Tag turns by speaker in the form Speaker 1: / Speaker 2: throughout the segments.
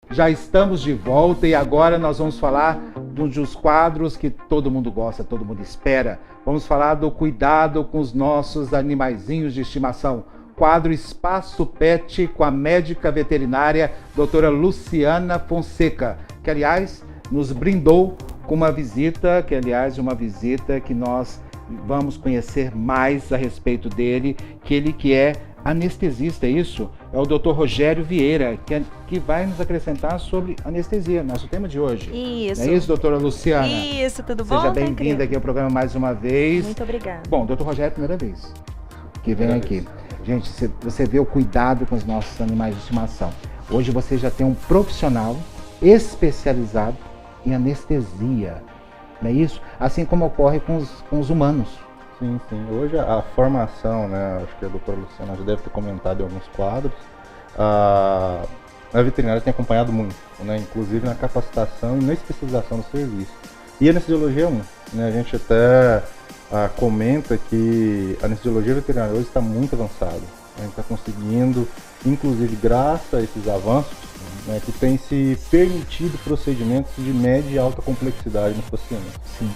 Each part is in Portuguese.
Speaker 1: Já estamos de volta e agora nós vamos falar de um dos quadros que todo mundo gosta, todo mundo espera. Vamos falar do cuidado com os nossos animaizinhos de estimação. Quadro Espaço Pet com a médica veterinária doutora Luciana Fonseca, que aliás nos brindou com uma visita, que nós vamos conhecer mais a respeito dele, que é anestesista, é isso? É o Dr. Rogério Vieira, que vai nos acrescentar sobre anestesia, nosso tema de hoje.
Speaker 2: Isso.
Speaker 1: É isso, doutora Luciana?
Speaker 2: Isso, tudo bom?
Speaker 1: Seja bem-vinda aqui ao programa mais uma vez.
Speaker 2: Muito obrigada.
Speaker 1: Bom, doutor Rogério é a primeira vez que vem aqui. Gente, você vê o cuidado com os nossos animais de estimação. Hoje você já tem um profissional especializado em anestesia, não é isso? Assim como ocorre com os humanos.
Speaker 3: Sim, sim. Hoje a formação, né, acho que a doutora Luciana já deve ter comentado em alguns quadros, a veterinária tem acompanhado muito, né, inclusive na capacitação e na especialização do serviço. E a anestesiologia é né, a gente até comenta que a anestesiologia veterinária hoje está muito avançada. A gente está conseguindo, inclusive graças a esses avanços, né, que tem se permitido procedimentos de média e alta complexidade nos pacientes.
Speaker 1: Sim.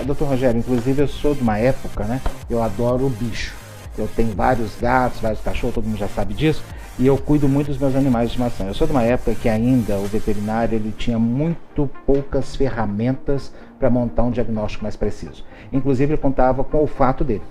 Speaker 1: Doutor Rogério, inclusive eu sou de uma época, né? Eu adoro o bicho. Eu tenho vários gatos, vários cachorros, todo mundo já sabe disso. E eu cuido muito dos meus animais de estimação. Eu sou de uma época que ainda o veterinário ele tinha muito poucas ferramentas para montar um diagnóstico mais preciso. Inclusive ele contava com o olfato dele.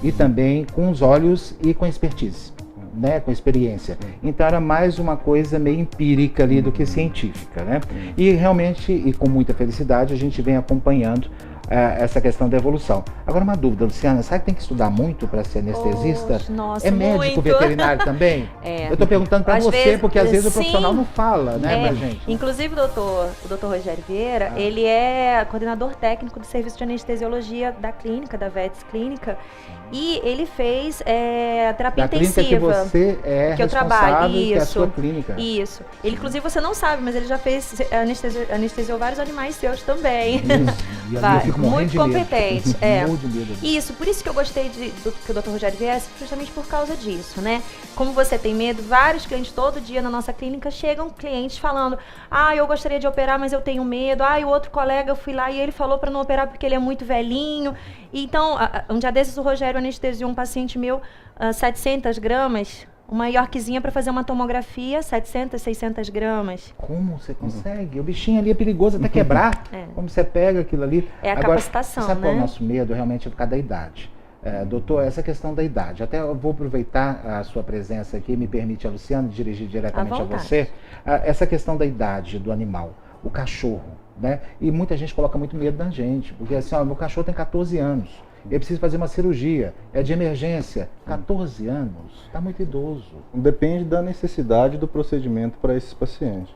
Speaker 1: E também com os olhos e com a expertise, né, com experiência. Então era mais uma coisa meio empírica ali do que científica, né? E realmente, e com muita felicidade, a gente vem acompanhando essa questão da evolução. Agora uma dúvida, Luciana, sabe que tem que estudar muito para ser anestesista?
Speaker 2: Nossa,
Speaker 1: é médico
Speaker 2: muito.
Speaker 1: veterinário também?
Speaker 2: É.
Speaker 1: Eu estou perguntando para você,
Speaker 2: vezes,
Speaker 1: porque às vezes o
Speaker 2: sim,
Speaker 1: profissional não fala, né, pra gente.
Speaker 2: Inclusive o doutor Rogério Vieira, ele é coordenador técnico do serviço de anestesiologia da clínica, da VETS Clínica, e ele fez terapia
Speaker 1: da
Speaker 2: intensiva.
Speaker 1: Clínica que você é
Speaker 2: que eu trabalho,
Speaker 1: que é a
Speaker 2: isso.
Speaker 1: sua clínica.
Speaker 2: Isso. Ele, inclusive, você não sabe, mas ele já fez anestesiou vários animais seus também.
Speaker 1: Isso. E ali eu fico morrendo
Speaker 2: Muito
Speaker 1: de medo.
Speaker 2: competente.
Speaker 1: Morro de medo.
Speaker 2: Isso, por isso que eu gostei que o Dr. Rogério viesse, justamente por causa disso, né? Como você tem medo, vários clientes todo dia na nossa clínica chegam clientes falando: eu gostaria de operar, mas eu tenho medo. O outro colega, eu fui lá e ele falou para não operar porque ele é muito velhinho. Então, um dia desses o Rogério anestesiou um paciente meu, 700 gramas, uma Yorkzinha para fazer uma tomografia, 700, 600 gramas.
Speaker 1: Como você consegue? O bichinho ali é perigoso até quebrar. Como você pega aquilo ali?
Speaker 2: É a
Speaker 1: Agora,
Speaker 2: capacitação,
Speaker 1: sabe qual é
Speaker 2: né?
Speaker 1: o nosso medo realmente é por causa da idade. Doutor, essa questão da idade. Até eu vou aproveitar a sua presença aqui, me permite a Luciana dirigir diretamente a você. Essa questão da idade do animal, o cachorro, né? E muita gente coloca muito medo na gente, porque assim, meu cachorro tem 14 anos. Ele precisa fazer uma cirurgia, é de emergência. 14 anos, está muito idoso.
Speaker 3: Depende da necessidade do procedimento para esses pacientes.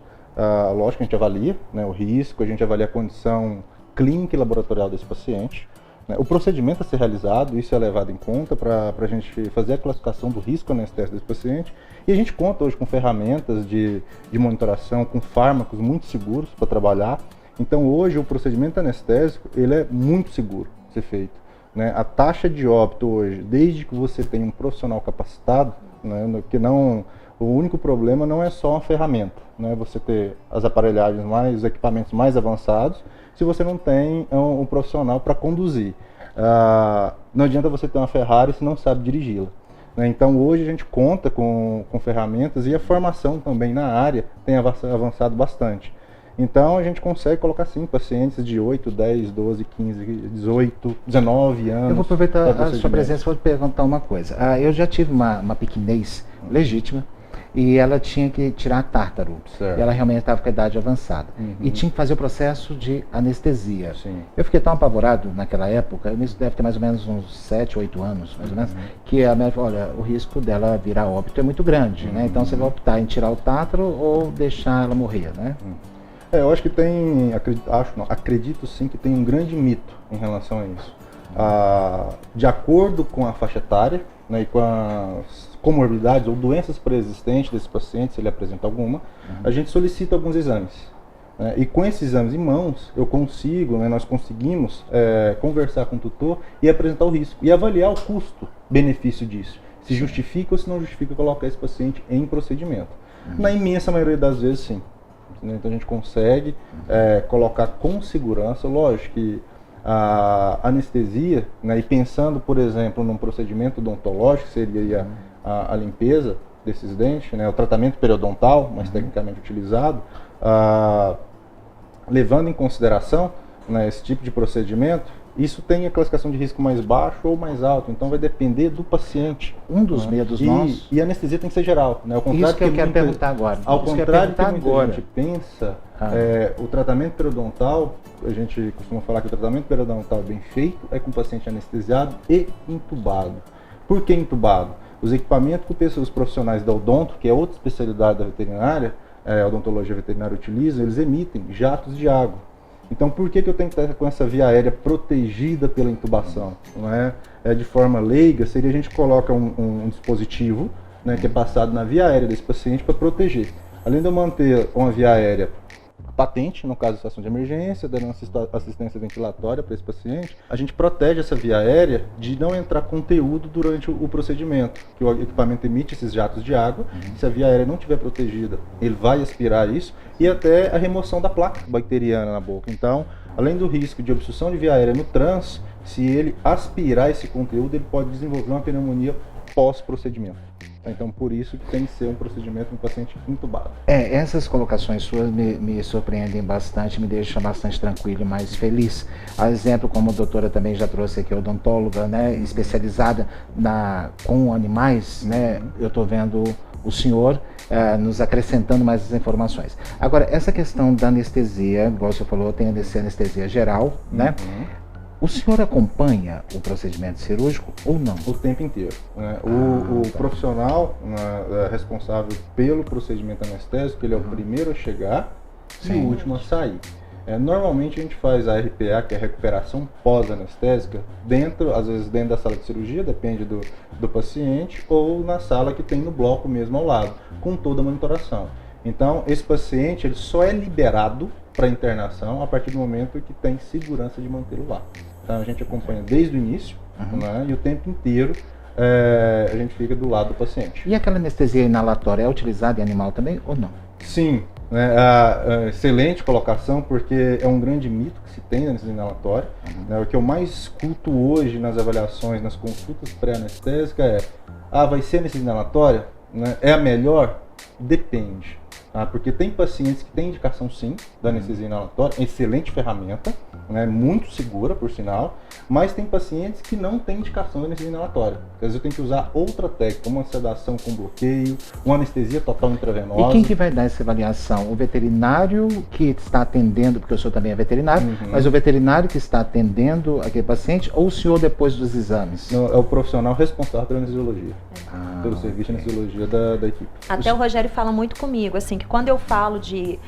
Speaker 3: Lógico que a gente avalia, né, o risco, a gente avalia a condição clínica e laboratorial desse paciente. Né. O procedimento a ser realizado, isso é levado em conta para a gente fazer a classificação do risco anestésico desse paciente. E a gente conta hoje com ferramentas de monitoração, com fármacos muito seguros para trabalhar. Então hoje o procedimento anestésico ele é muito seguro de ser feito. Né, a taxa de óbito hoje, desde que você tem um profissional capacitado, né, o único problema não é só uma ferramenta, né, você ter as aparelhagens os equipamentos mais avançados, se você não tem um profissional para conduzir. Não adianta você ter uma Ferrari se não sabe dirigi-la. Né, então hoje a gente conta com ferramentas e a formação também na área tem avançado bastante. Então a gente consegue colocar sim pacientes de 8, 10, 12, 15, 18, 19 anos.
Speaker 1: Eu vou aproveitar a sua presença para perguntar uma coisa. Eu já tive uma pequinez legítima e ela tinha que tirar tártaro.
Speaker 3: Certo.
Speaker 1: E ela realmente estava com a idade avançada. E tinha que fazer o processo de anestesia.
Speaker 3: Sim.
Speaker 1: Eu fiquei tão apavorado naquela época, isso deve ter mais ou menos uns 7, 8 anos, mais ou menos, que a médica, olha, o risco dela virar óbito é muito grande, né? Então você vai optar em tirar o tártaro ou deixar ela morrer, né?
Speaker 3: Eu acho que acredito sim que tem um grande mito em relação a isso. De acordo com a faixa etária, né, e com as comorbidades ou doenças pré-existentes desse paciente, se ele apresenta alguma, a gente solicita alguns exames. Né, e com esses exames em mãos, nós conseguimos conversar com o tutor e apresentar o risco e avaliar o custo-benefício disso. Se justifica ou se não justifica colocar esse paciente em procedimento. Na imensa maioria das vezes, sim. né? Então a gente consegue colocar com segurança, lógico que a anestesia, né, e pensando, por exemplo, num procedimento odontológico, que seria a limpeza desses dentes, né, o tratamento periodontal, mais tecnicamente utilizado, levando em consideração, né, esse tipo de procedimento, isso tem a classificação de risco mais baixo ou mais alto, então vai depender do paciente.
Speaker 1: Um dos medos nossos...
Speaker 3: E a anestesia tem que ser geral, né? Ao contrário
Speaker 1: isso que eu quero perguntar agora.
Speaker 3: Ao contrário que muita gente pensa, o tratamento periodontal, a gente costuma falar que o tratamento periodontal bem feito é com o paciente anestesiado e intubado. Por que intubado? Os equipamentos que os profissionais da odonto, que é outra especialidade da veterinária, a odontologia veterinária utiliza, eles emitem jatos de água. Então, por que eu tenho que estar com essa via aérea protegida pela intubação? Não é? De forma leiga, seria a gente coloca um dispositivo, né, que é passado na via aérea desse paciente para proteger. Além de eu manter uma via aérea patente, no caso de situação de emergência, dando assistência ventilatória para esse paciente, a gente protege essa via aérea de não entrar conteúdo durante o procedimento, que o equipamento emite esses jatos de água, se a via aérea não estiver protegida, ele vai aspirar isso, e até a remoção da placa bacteriana na boca. Então, além do risco de obstrução de via aérea no trans, se ele aspirar esse conteúdo, ele pode desenvolver uma pneumonia pós-procedimento. Então, por isso que tem que ser um procedimento no paciente intubado.
Speaker 1: Essas colocações suas me surpreendem bastante, me deixam bastante tranquilo e mais feliz. A exemplo, como a doutora também já trouxe aqui, odontóloga, né, especializada com animais, né, eu estou vendo o senhor nos acrescentando mais as informações. Agora, essa questão da anestesia, igual você falou, tem anestesia geral, né? O senhor acompanha o procedimento cirúrgico ou não?
Speaker 3: O tempo inteiro. Né? O profissional responsável pelo procedimento anestésico, ele é o primeiro a chegar e o último a sair. Normalmente a gente faz a RPA, que é a recuperação pós-anestésica, às vezes dentro da sala de cirurgia, depende do paciente, ou na sala que tem no bloco mesmo ao lado, com toda a monitoração. Então, esse paciente ele só é liberado para internação a partir do momento que tem segurança de mantê-lo lá. Então, a gente acompanha desde o início, né, e o tempo inteiro a gente fica do lado do paciente.
Speaker 1: E aquela anestesia inalatória é utilizada em animal também ou não?
Speaker 3: Sim, excelente colocação, porque é um grande mito que se tem na anestesia inalatória. Né, o que eu mais escuto hoje nas avaliações, nas consultas pré-anestésicas vai ser anestesia inalatória? Né, é a melhor? Depende. Porque tem pacientes que têm indicação sim da anestesia inalatória, excelente ferramenta, né, muito segura por sinal, mas tem pacientes que não têm indicação da anestesia inalatória. Às vezes eu tenho que usar outra técnica, uma sedação com bloqueio, uma anestesia total intravenosa.
Speaker 1: E quem que vai dar essa avaliação? O veterinário que está atendendo, porque o senhor também é veterinário, mas o veterinário que está atendendo aquele paciente ou o senhor depois dos exames?
Speaker 3: Não, é o profissional responsável pela anestesiologia, pelo serviço de anestesiologia da equipe.
Speaker 2: Até o Rogério fala muito comigo, assim, que quando eu falo de,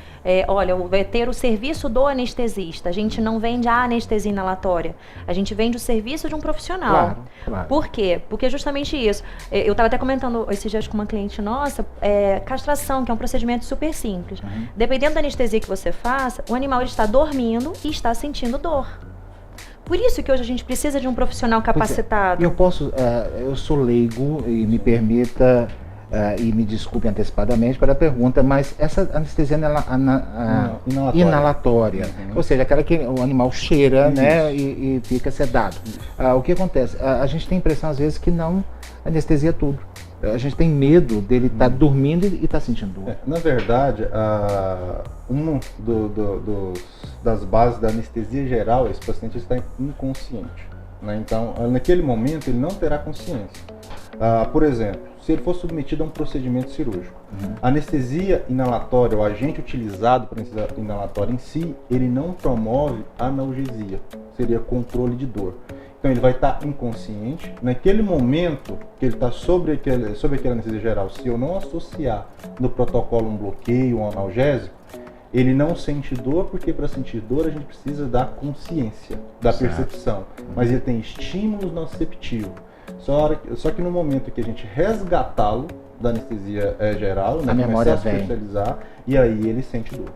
Speaker 2: olha, vai ter o serviço do anestesista, a gente não vende a anestesia inalatória, a gente vende o serviço de um profissional.
Speaker 1: Claro.
Speaker 2: Por quê? Porque justamente isso. Eu estava até comentando esses dias com uma cliente nossa, castração, que é um procedimento super simples. Dependendo da anestesia que você faça, o animal ele está dormindo e está sentindo dor. Por isso que hoje a gente precisa de um profissional capacitado.
Speaker 1: Eu sou leigo e me permita... e me desculpe antecipadamente pela pergunta, mas essa anestesia inalatória, ou seja, aquela que o animal cheira, né, e fica sedado. O que acontece? A gente tem a impressão às vezes que não anestesia tudo. A gente tem medo dele estar dormindo e estar sentindo dor.
Speaker 3: Na verdade, das bases da anestesia geral, esse paciente está inconsciente. Né? Então, naquele momento, ele não terá consciência. Por exemplo, se ele for submetido a um procedimento cirúrgico, a anestesia inalatória, o agente utilizado para anestesia inalatória em si, ele não promove analgesia, seria controle de dor. Então ele vai estar inconsciente. Naquele momento que ele está sobre aquela anestesia geral, se eu não associar no protocolo um bloqueio, um analgésico, ele não sente dor, porque para sentir dor a gente precisa da consciência, da percepção. Mas ele tem estímulos nociceptivos. Só que no momento que a gente resgatá-lo da anestesia geral, né,
Speaker 1: a memória
Speaker 3: começar a se especializar, e aí ele sente dor.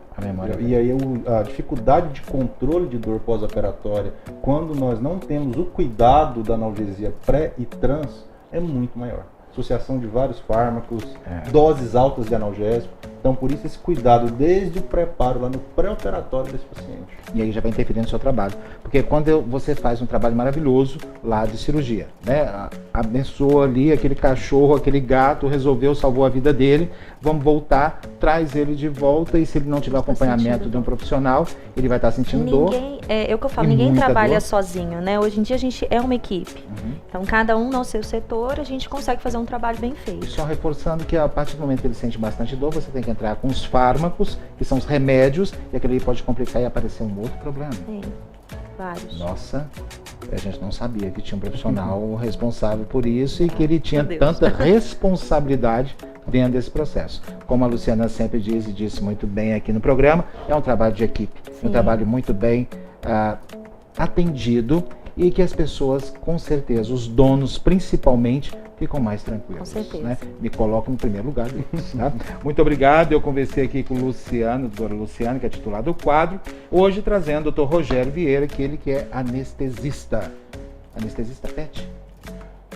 Speaker 3: E aí a dificuldade de controle de dor pós-operatória, quando nós não temos o cuidado da analgesia pré e trans, é muito maior. Associação de vários fármacos, doses altas de analgésico, Então, por isso esse cuidado desde o preparo, lá no pré-operatório desse paciente.
Speaker 1: E aí já vai interferir no seu trabalho. Porque quando você faz um trabalho maravilhoso lá de cirurgia, né? Abençoa ali aquele cachorro, aquele gato, resolveu, salvou a vida dele, vamos voltar, traz ele de volta e se ele não tiver acompanhamento de um profissional, ele vai estar sentindo dor.
Speaker 2: É o que eu falo,
Speaker 1: E
Speaker 2: ninguém
Speaker 1: muita
Speaker 2: trabalha
Speaker 1: dor.
Speaker 2: sozinho, né? Hoje em dia a gente é uma equipe. Então cada um no seu setor, a gente consegue fazer um trabalho bem
Speaker 1: E
Speaker 2: feito.
Speaker 1: só reforçando que a partir do momento que ele sente bastante dor, você tem que entrar com os fármacos, que são os remédios, e aquele aí pode complicar e aparecer um outro problema.
Speaker 2: Tem vários.
Speaker 1: Nossa, a gente não sabia que tinha um profissional responsável por isso e que ele tinha
Speaker 2: Meu Deus.
Speaker 1: tanta responsabilidade dentro desse processo. Como a Luciana sempre diz e disse muito bem aqui no programa, é um trabalho de equipe, um
Speaker 2: Sim.
Speaker 1: trabalho muito bem atendido e que as pessoas, com certeza, os donos principalmente, ficam mais tranquilos.
Speaker 2: Com certeza.
Speaker 1: Né? Me colocam no primeiro lugar deles. Tá? Muito obrigado. Eu conversei aqui com o Luciano, doutora Luciana, que é titular do quadro, hoje trazendo o doutor Rogério Vieira, que ele que é anestesista. Anestesista pet?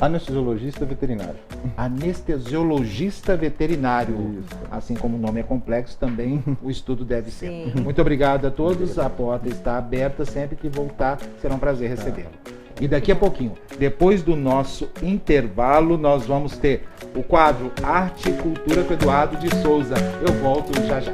Speaker 3: Anestesiologista veterinário.
Speaker 1: Anestesiologista veterinário.
Speaker 3: Isso.
Speaker 1: Assim como o nome é complexo, também o estudo deve ser.
Speaker 2: Sim.
Speaker 1: Muito obrigado a todos. A porta está aberta. Sempre que voltar, será um prazer recebê-lo. E daqui a pouquinho, depois do nosso intervalo, nós vamos ter o quadro Arte e Cultura com Eduardo de Souza. Eu volto já já.